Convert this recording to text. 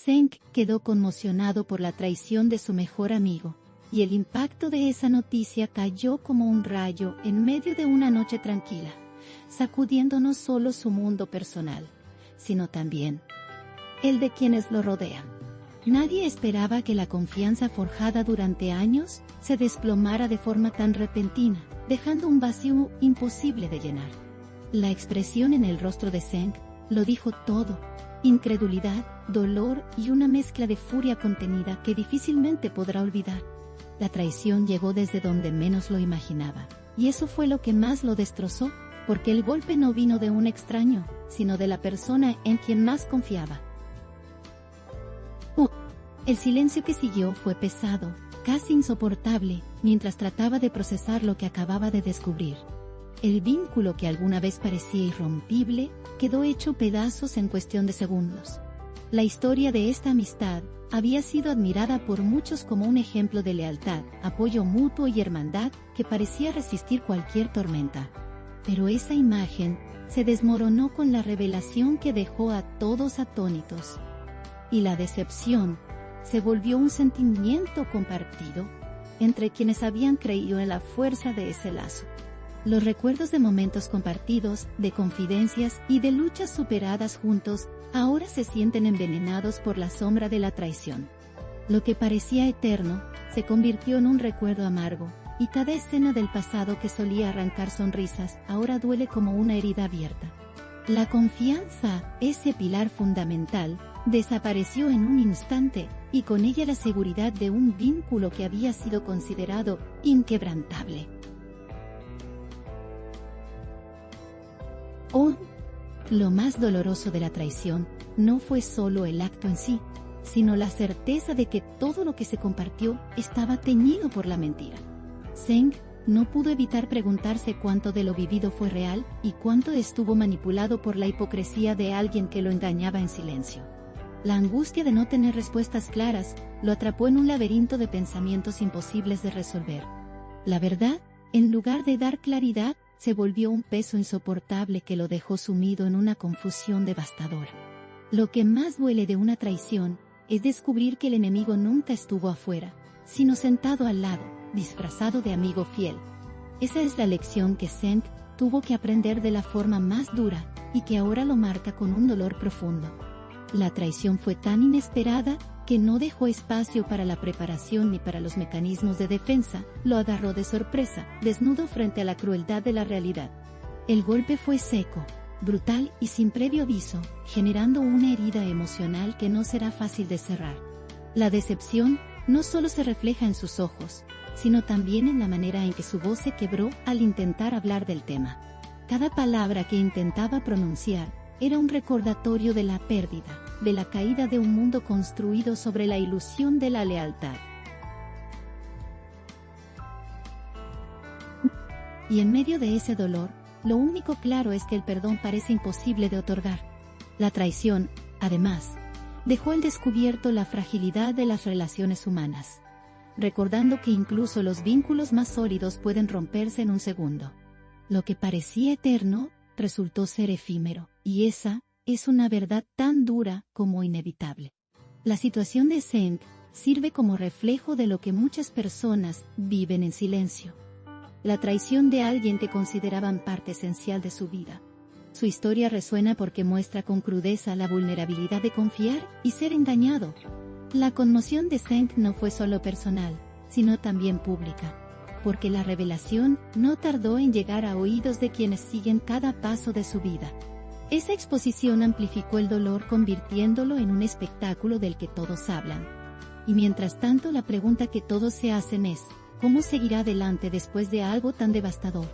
Zeng quedó conmocionado por la traición de su mejor amigo, y el impacto de esa noticia cayó como un rayo en medio de una noche tranquila, sacudiendo no solo su mundo personal, sino también el de quienes lo rodean. Nadie esperaba que la confianza forjada durante años se desplomara de forma tan repentina, dejando un vacío imposible de llenar. La expresión en el rostro de Zeng lo dijo todo: incredulidad, dolor y una mezcla de furia contenida que difícilmente podrá olvidar. La traición llegó desde donde menos lo imaginaba, y eso fue lo que más lo destrozó, porque el golpe no vino de un extraño, sino de la persona en quien más confiaba. El silencio que siguió fue pesado, casi insoportable, mientras trataba de procesar lo que acababa de descubrir. El vínculo que alguna vez parecía irrompible, quedó hecho pedazos en cuestión de segundos. La historia de esta amistad había sido admirada por muchos como un ejemplo de lealtad, apoyo mutuo y hermandad que parecía resistir cualquier tormenta. Pero esa imagen se desmoronó con la revelación que dejó a todos atónitos. Y la decepción se volvió un sentimiento compartido entre quienes habían creído en la fuerza de ese lazo. Los recuerdos de momentos compartidos, de confidencias y de luchas superadas juntos, ahora se sienten envenenados por la sombra de la traición. Lo que parecía eterno, se convirtió en un recuerdo amargo, y cada escena del pasado que solía arrancar sonrisas, ahora duele como una herida abierta. La confianza, ese pilar fundamental, desapareció en un instante, y con ella la seguridad de un vínculo que había sido considerado inquebrantable. Lo más doloroso de la traición no fue solo el acto en sí, sino la certeza de que todo lo que se compartió estaba teñido por la mentira. Zeng no pudo evitar preguntarse cuánto de lo vivido fue real y cuánto estuvo manipulado por la hipocresía de alguien que lo engañaba en silencio. La angustia de no tener respuestas claras lo atrapó en un laberinto de pensamientos imposibles de resolver. La verdad, en lugar de dar claridad, se volvió un peso insoportable que lo dejó sumido en una confusión devastadora. Lo que más duele de una traición es descubrir que el enemigo nunca estuvo afuera, sino sentado al lado, disfrazado de amigo fiel. Esa es la lección que Zeng tuvo que aprender de la forma más dura, y que ahora lo marca con un dolor profundo. La traición fue tan inesperada que no dejó espacio para la preparación ni para los mecanismos de defensa, lo agarró de sorpresa, desnudo frente a la crueldad de la realidad. El golpe fue seco, brutal y sin previo aviso, generando una herida emocional que no será fácil de cerrar. La decepción no solo se refleja en sus ojos, sino también en la manera en que su voz se quebró al intentar hablar del tema. Cada palabra que intentaba pronunciar era un recordatorio de la pérdida, de la caída de un mundo construido sobre la ilusión de la lealtad. Y en medio de ese dolor, lo único claro es que el perdón parece imposible de otorgar. La traición, además, dejó al descubierto la fragilidad de las relaciones humanas, recordando que incluso los vínculos más sólidos pueden romperse en un segundo. Lo que parecía eterno, resultó ser efímero, y esa es una verdad tan dura como inevitable. La situación de Zeng sirve como reflejo de lo que muchas personas viven en silencio. La traición de alguien que consideraban parte esencial de su vida. Su historia resuena porque muestra con crudeza la vulnerabilidad de confiar y ser engañado. La conmoción de Zeng no fue solo personal, sino también pública, porque la revelación no tardó en llegar a oídos de quienes siguen cada paso de su vida. Esa exposición amplificó el dolor convirtiéndolo en un espectáculo del que todos hablan. Y mientras tanto la pregunta que todos se hacen es, ¿cómo seguirá adelante después de algo tan devastador?